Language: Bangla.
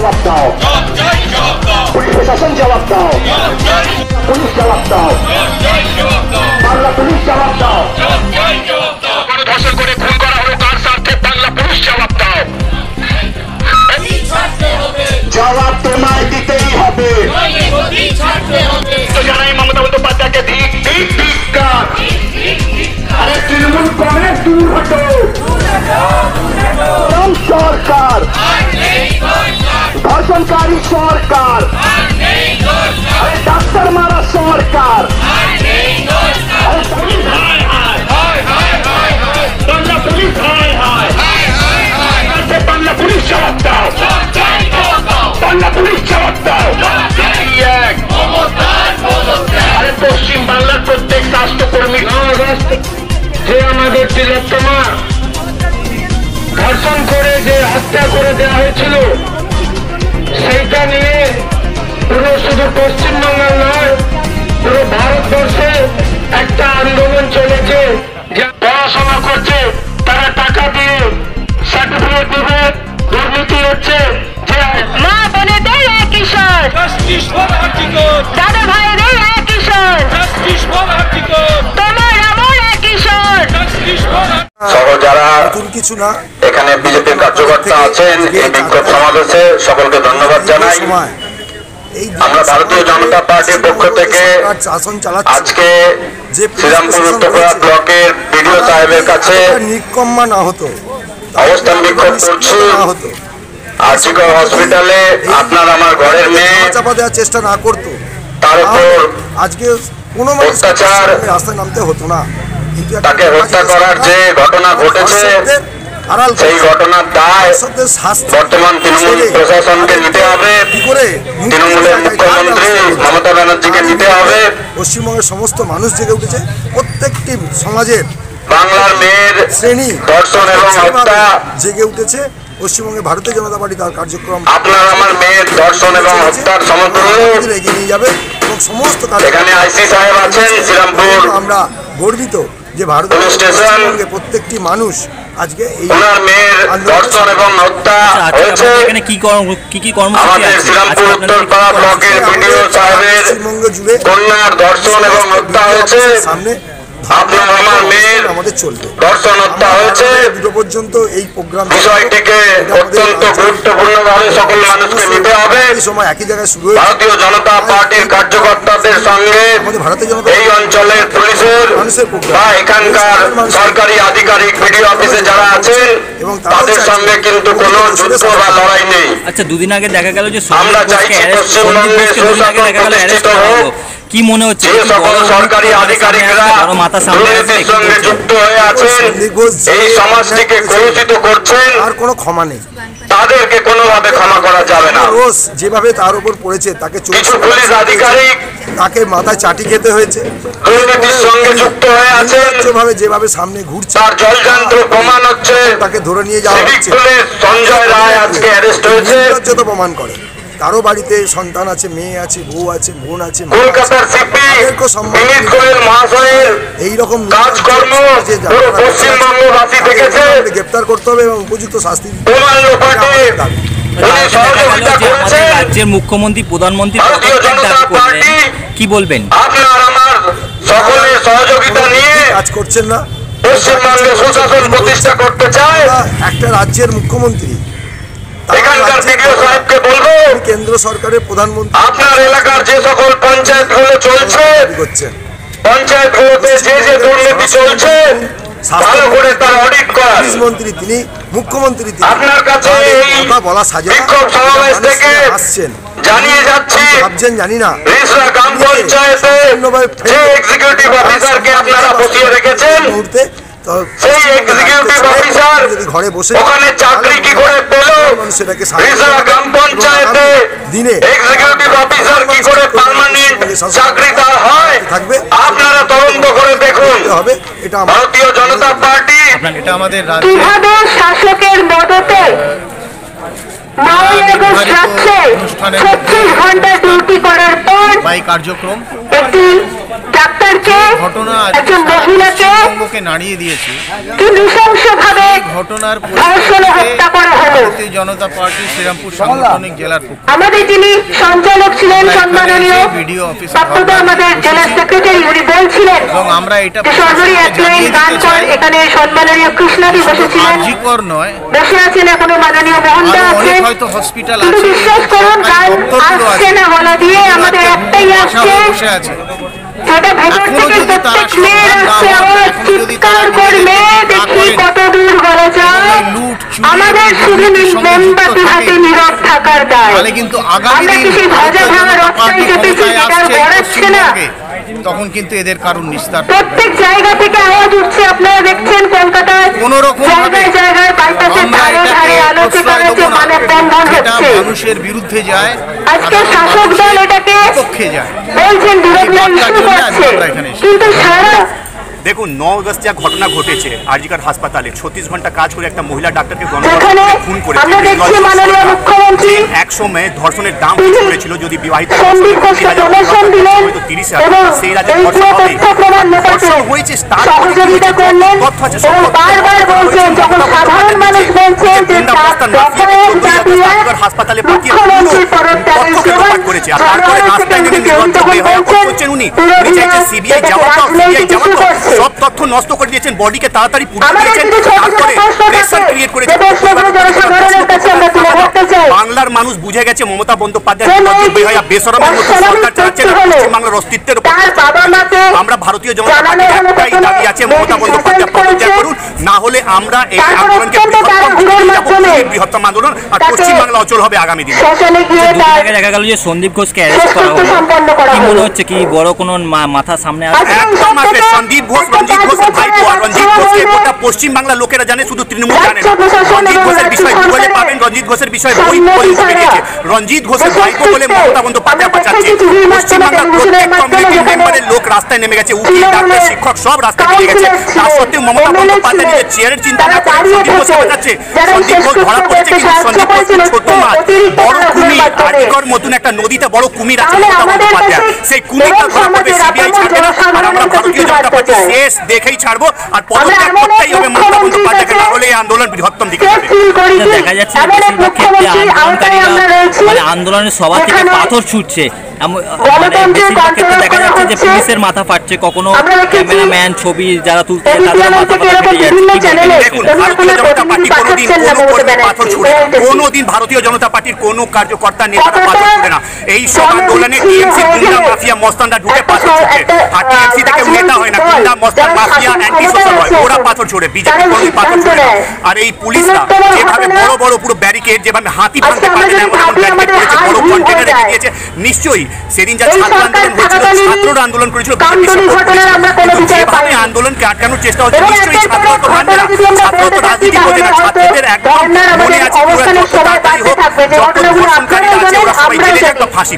জবাব দাও, পুলিশ প্রশাসন জবাব দাও, পুলিশ জবাব দাও, বাংলা পুলিশ জবাব দাও, ধর্ষণ করে খুন করা হলো কার স্বার্থে, বাংলা পুলিশ জবাব দাও। জবাব তোমায় দিতেই হবে। জানাই মমতা বন্দ্যোপাধ্যায়কে ধিক ধিক ধিক্কার। আরে তৃণমূল কংগ্রেস দূর হটো, সরকার ধর্ষণকারী সরকার, আরে ডাক্তার মারা সরকার, বাংলা পুলিশ হায় হায়, বাংলা পুলিশ জবাব দাও, বাংলা পুলিশ জবাব দাও। আরে পশ্চিম বাংলার প্রত্যেক স্বাস্থ্যকর্মী যে আমাদের তিলোত্তমা ধর্ষণ করে যে হত্যা করে দেওয়া হয়েছিল, সেইটা নিয়ে পুরো শুধু পশ্চিমবঙ্গের নয় পুরো ভারতবর্ষে একটা আন্দোলন চলেছে। যে পড়াশোনা করছে তারা টাকা দিয়ে সার্টিফিকেট দেবে, দুর্নীতি হচ্ছে। যে মা বোনেদের একই স্বর, দাদা ভাইদের একই স্বর, তোমার আমার একই স্বর। সহ যারা কিছু না এখানে বিজেপির কার্যকর্তা আছেন এই বিক্ষোভ সমাবেশে সকলকে ধন্যবাদ জানাই। আমরা ভারতীয় জনতা পার্টির পক্ষ থেকে আজকে শ্রীরামপুর উত্তরপাড়া ব্লকের বিডিও সাহেবের কাছে নিকম্মা না হতো অবস্থান বিক্ষোভ করছি। আরজিকর হসপিটালে আপনার আমার ঘরের মেয়ে চাপা দেওয়ার চেষ্টা না করতো, তার উপর আজকে কোনো অত্যাচার রাস্তায় নামতে হতো না। তাকে হত্যা করার যে ঘটনা ঘটেছে সেই ঘটনার দায় বর্তমান তৃণমূল প্রশাসনকে নিতে হবে, তৃণমূলের মুখ্যমন্ত্রী মমতা ব্যানার্জিকে নিতে হবে। পশ্চিমবঙ্গের সমস্ত মানুষ জেগে উঠেছে, প্রত্যেকটি সমাজের বাংলার মেয়ের শ্রেণী ধর্ষণ এবং হত্যা জেগে উঠেছে। পশ্চিমবঙ্গে ভারতীয় জনতা পার্টি তার কার্যক্রম আপনার আমার মেয়ের ধর্ষণ এবং হত্যার সমর্থন এগিয়ে নিয়ে যাবে এবং সমস্ত এখানে আইসি সাহেব আছেন শ্রীরামপুর। আমরা গর্বিত যে ভারতীয় পশ্চিমবঙ্গে প্রত্যেকটি মানুষ আজকে এই মেয়ের ধর্ষণ এবং হত্যা হয়েছে। এখানে কি কর্মসূচি আছে? শ্রীরামপুর উত্তরপাড়া ব্লকের বিডিও সাহেবের কন্যার ধর্ষণ এবং হত্যা হয়েছে। সামনে আপনার আমার মেয়ের আমাদের চলবে ধর্ষণ হত্যা হয়েছে দুটো পর্যন্ত এই প্রোগ্রাম। বিষয়টিকে অত্যন্ত গুরুত্বপূর্ণভাবে সকল মানুষকে নিতে হবে। এই সময় একই জায়গায় শুরু হয়েছে ভারতীয় জনতা পার্টির কার্যকর্তাদের সঙ্গে এই অঞ্চলের পুলিশের বা এখানকার সরকারি আধিকারিক বিডিও অফিসে যারা আছেন এবং তাদের সঙ্গে কিন্তু কোনো যুদ্ধ বা লড়াই নেই। আচ্ছা, দুদিন আগে দেখা গেল যে আমরা চাইছি পশ্চিমবঙ্গে সুশাসন হোক। কি মনে হচ্ছে সকল সরকারি আধিকারিকরা দুর্নীতির সঙ্গে যুক্ত হয়ে আছেন, এই সমাজটিকে কলুষিত করছেন, আর কোনো ক্ষমা নেই, তাদেরকে কোনোভাবে ক্ষমা করা যাবে না। রোজ যেভাবে তার উপর পড়েছে তাকে কিছু পুলিশ আধিকারিক তাকে মাথায় চাটি খেতে হয়েছে, দুর্নীতির সঙ্গে যুক্ত হয়ে আছেন, যেভাবে সামনে ঘুরছে তার জলযন্ত্র প্রমাণ হচ্ছে, তাকে ধরে নিয়ে যাওয়া হচ্ছে। সঞ্জয় রায় আজকে অ্যারেস্ট হয়েছে, তো প্রমাণ করে কারো বাড়িতে সন্তান আছে, মেয়ে আছে, বউ আছে, বোন আছে। কলকাতার সিপি বিনীত গোয়েল মহাশয়ের এইরকম কাজকর্ম পুরো পশ্চিমবঙ্গবাসী দেখেছে, গ্রেপ্তার করতে হবে এবং উপযুক্ত শাস্তি দিতে হবে। রাজ্যের মুখ্যমন্ত্রী প্রধানমন্ত্রী কি বলবেন? আপনার আমার সকলের সহযোগিতা নিয়ে কাজ করছেন না, পশ্চিমবঙ্গে সুশাসন প্রতিষ্ঠা করতে চায় একটা রাজ্যের মুখ্যমন্ত্রী। এখানকার বিডিও সাহেবকে বলবো কেন্দ্র সরকারের প্রধানমন্ত্রী আপনার এলাকার যে সকল পঞ্চায়েতগুলো চলছে, পঞ্চায়েতগুলোতে যে যে দুর্নীতি চলছে ভালো করে তার অডিট করার মন্ত্রী তিনি, মুখ্যমন্ত্রী তিনি। আপনার কাছে এই বিক্ষোভ সমাবেশ থেকে আসছেন জানিয়ে যাচ্ছি, ভাবছেন জানি না রিসরা গ্রাম পঞ্চায়েতে যে এক্সিকিউটিভ অফিসারকে আপনারা বসিয়ে রেখেছেন সেই এক্সিকিউটিভ অফিসার ঘরে বসে ওখানে চাকরি কি করে পেল? রিসরা গ্রাম পঞ্চায়েতে দিনে এক্সিকিউটিভ অফিসার কি করে পার্মানেন্ট চাকরি তার হয় থাকবে? আপনারা তদন্ত করে দেখুন। এটা ভারতীয় জনতা পার্টি এটা আমাদের কিভাবে শাসকের মদতে 9 আগস্ট রাত্রে 36 ঘন্টা ডিউটি করার পর কার্যক্রম একটি ডাক্তার আমাদেরকে ঘটনা একজন মহিলাকে পশ্চিমবঙ্গকে নাড়িয়ে দিয়েছে। কি নৃশংসভাবে ঘটনার ধর্ষণে হত্যা করা হলো। ভারতীয় জনতা পার্টি শ্রীরামপুর সাংগঠনিক জেলার পক্ষ আমাদের যিনি সঞ্চালক ছিলেন সম্মাননীয় ভিডিও অফিসে বক্তব্য আমাদের জেলা সেক্রেটারি উনি বলছিলেন এবং আমরা এটা যে সরকারি অ্যাপ্লায়েন্স দান কর এখানে সম্মাননীয় কৃষ্ণাদি বসেছিলেন, কার্যকর নয়। বসে আছেন এখনো মাননীয় মোহনদা আরো আছেন, অনেক হয়তো হসপিটাল কিন্তু আছে, বিশ্বাস করুন কাল দপ্তরগুলো আসছে আছে, না বলা দিয়ে আমাদের একটাই আসছে, বসে আছে। যেটা ভেতর এখনো থেকে যদি তারা প্রত্যেক মেয়ের সমাধান না আসছে, হয়, আমরা এখনো যদি চিৎকার তারা করবে নিজেদের না দেখি করেন, কত দূর বলা যায়। এই লুট, চুরি আমাদের এবং শুধু দুর্নীতির সঙ্গে যুক্ত মোমবাতি হাতে থাকে, নীরব থাকার দায়। তাহলে কিন্তু আগামী আমরা দিন কিছু ধ্বজা ভারতীয় ভাঙা জনতা রক্তাই পার্টি চেপেছি, ক্ষমতায় সেটা আর আসছে বড়াচ্ছে না। পশ্চিমবঙ্গে, তখন কিন্তু এদের কারণ নিস্তার হবে। প্রত্যেক জায়গা থেকে আওয়াজ উঠছে, আপনারা দেখছেন কলকাতায় কোনো রকম ভাবে জায়গায় জায়গায় বাইপাসের আমরা ধারে এটাকে ধারে আলোচনা প্রশ্রয় দেব হচ্ছে, না, মানববন্ধন যেটা হচ্ছে। মানুষের বিরুদ্ধে যায়, আজকে সাধারণ শাসক দল মানুষের এটাকে বিপক্ষে যায়। বলছেন বিরোধীরা এই ইস্যু বার্তার জন্য করছে, আমরা এখানে এসেছি। কিন্তু সারা দেখুন 9 আগস্ট যা ঘটনা ঘটেছে আরজিকর হাসপাতালে 36 ঘন্টা কাজ করে একটা মহিলা ডাক্তারকে যেখানে গণহত্যা খুন করেছে। আমরা দেখছি মাননীয় মুখ্যমন্ত্রী এক সময়ে ধর্ষণের দাম তিনি করেছিল যদি বিবাহিত সন্দীপ ঘোষকে প্রমোশন দিলেন এবং সেই রাজ্যে এই ধর্ষণ হবে। তথ্য প্রমাণ মেটাতে ধর্ষণ হয়েছে তার সহযোগিতা করলেন তথ্য আছে, সব এবং তথ্য বারবার বলছেন যখন সাধারণ মানুষ বলছে যে হাসপাতালে মুখ্যমন্ত্রীর পদত্যাগের সময় করেছে আর তারপরে রাস্তায় নেমে নির্লজ্জ হয়ে করছেন উনি চাইছেন সিবিআই যাওয়াটা, সিবিআই যাওয়াটা সব তথ্য নষ্ট করে দিয়েছেন, বডিকে তাড়াতাড়ি পুড়িয়ে দিয়েছেন, তারপরে প্রেসার ক্রিয়েট করেছেন। বাংলার মানুষ বুঝে গেছে মমতা বন্দ্যোপাধ্যায় বেসরমের মতো সরকার চালাচ্ছে না, পশ্চিমবাংলার অস্তিত্বের উপর। আমরা ভারতীয় জনতা পার্টির একটাই দাবি আছে, মমতা বন্দ্যোপাধ্যায় পদত্যাগ করুন, না হলে আমরা এই আন্দোলনকে বৃহত্তম আন্দোলন আর পশ্চিমবাংলা অচল হবে আগামী দিনে। দেখা গেল যে সন্দীপ ঘোষকে অ্যারেস্ট করা হলো, কি মনে হচ্ছে কি বড় কোনো মাথা সামনে আসবে? একদম আসবে। সন্দীপ ঘোষ রঞ্জিত ঘোষের ভাইপো, আর রঞ্জিত ঘোষকে গোটা পশ্চিমবাংলার লোকেরা জানে, শুধু তৃণমূল জানে না। রঞ্জিত ঘোষের বিষয় গুগলে পাবেন, রঞ্জিত ঘোষের বিষয় বই পর্যন্ত বেরিয়েছে। রঞ্জিত ঘোষের ভাইপো বলে মমতা বন্দ্যোপাধ্যায় বাঁচাচ্ছে। পশ্চিমবাংলার প্রত্যেক কমিউনিটি মেম্বারের লোক রাস্তায় নেমে গেছে, উকিল ডাক্তার শিক্ষক সব রাস্তায় নেমে গেছে। তার সত্ত্বেও মমতা বন্দ্যোপাধ্যায় নিজের চেয়ারের চিন্তা না করে সন্দীপ ঘোষকে বাঁচাচ্ছে। সন্দীপ ঘোষ ধরা পড়েছে, কিন্তু সন্দীপ ঘোষ ছোট মাছ, বড় কুমির। আরজিকর মতন একটা নদীতে বড় কুমির আছে মমতা বন্দ্যোপাধ্যায়, সেই কুমিরটা ধরা পড়বে, সিবিআই ছাড়বে না। আর আমরা ভারতীয় জনতা পার্টি শেষ দেখেই ছাড়বো, আর পদত্যাগ করতেই হবে মমতা বন্দ্যোপাধ্যায়কে, না হলে এই আন্দোলন বৃহত্তম দিকে যাবে। দেখা যাচ্ছে বেশিরভাগ ক্ষেত্রে আন্দোলনকারীরা মানে আন্দোলনের সভা থেকে পাথর ছুটছে, বেশিরভাগ ক্ষেত্রে দেখা যাচ্ছে যে পুলিশের মাথা ফাটছে, কখনো ক্যামেরাম্যান ছবি যারা তুলতে তাদের মাথা ফেটে যাচ্ছে। দেখুন ভারতীয় জনতা পার্টি কোনোদিন কোনো কর্মী পাথর ছুড়ে না, কোনোদিন ভারতীয় জনতা পার্টির কোনো কার্যকর্তা নেতারা পাথর ছুড়ে না। এই সব আন্দোলনে টিএমসি গুন্ডা মাফিয়া মস্তানরা ঢুকে পাথর ছুটে, আর টিএমসি থেকে নেতা হয় না, গুন্ডা মস্তান মাফিয়া অ্যান্টি সোশ্যাল হয়, ওরা পাথর ছুড়ে, বিজেপি কোনোদিন পাথর ছুড়ে না। আর এই পুলিশরা যেভাবে বড় বড় পুরো ব্যারিকেড, যেভাবে হাতি ভাঙতে পারে না এমন ব্যারিকেড করেছে, বড় কন্টেনার রেখে দিয়েছে। নিশ্চয়ই সেদিন যা ছাত্র আন্দোলন হয়েছিল, ছাত্ররা আন্দোলন করেছিল, বিজেপি সাপোর্ট করেছিল, কিন্তু যেভাবে আন্দোলনকে আটকানোর চেষ্টা হচ্ছে, নিশ্চয়ই ছাত্র তো মানবে না। ছাত্র তো রাজনীতি বোঝে না, ছাত্রদের একদম মনে আছে পুরো যত তাড়াতাড়ি হোক, যত ধর্ষণকারীরা আছে ওরা সবাই জেলে যাক বা ফাঁসি।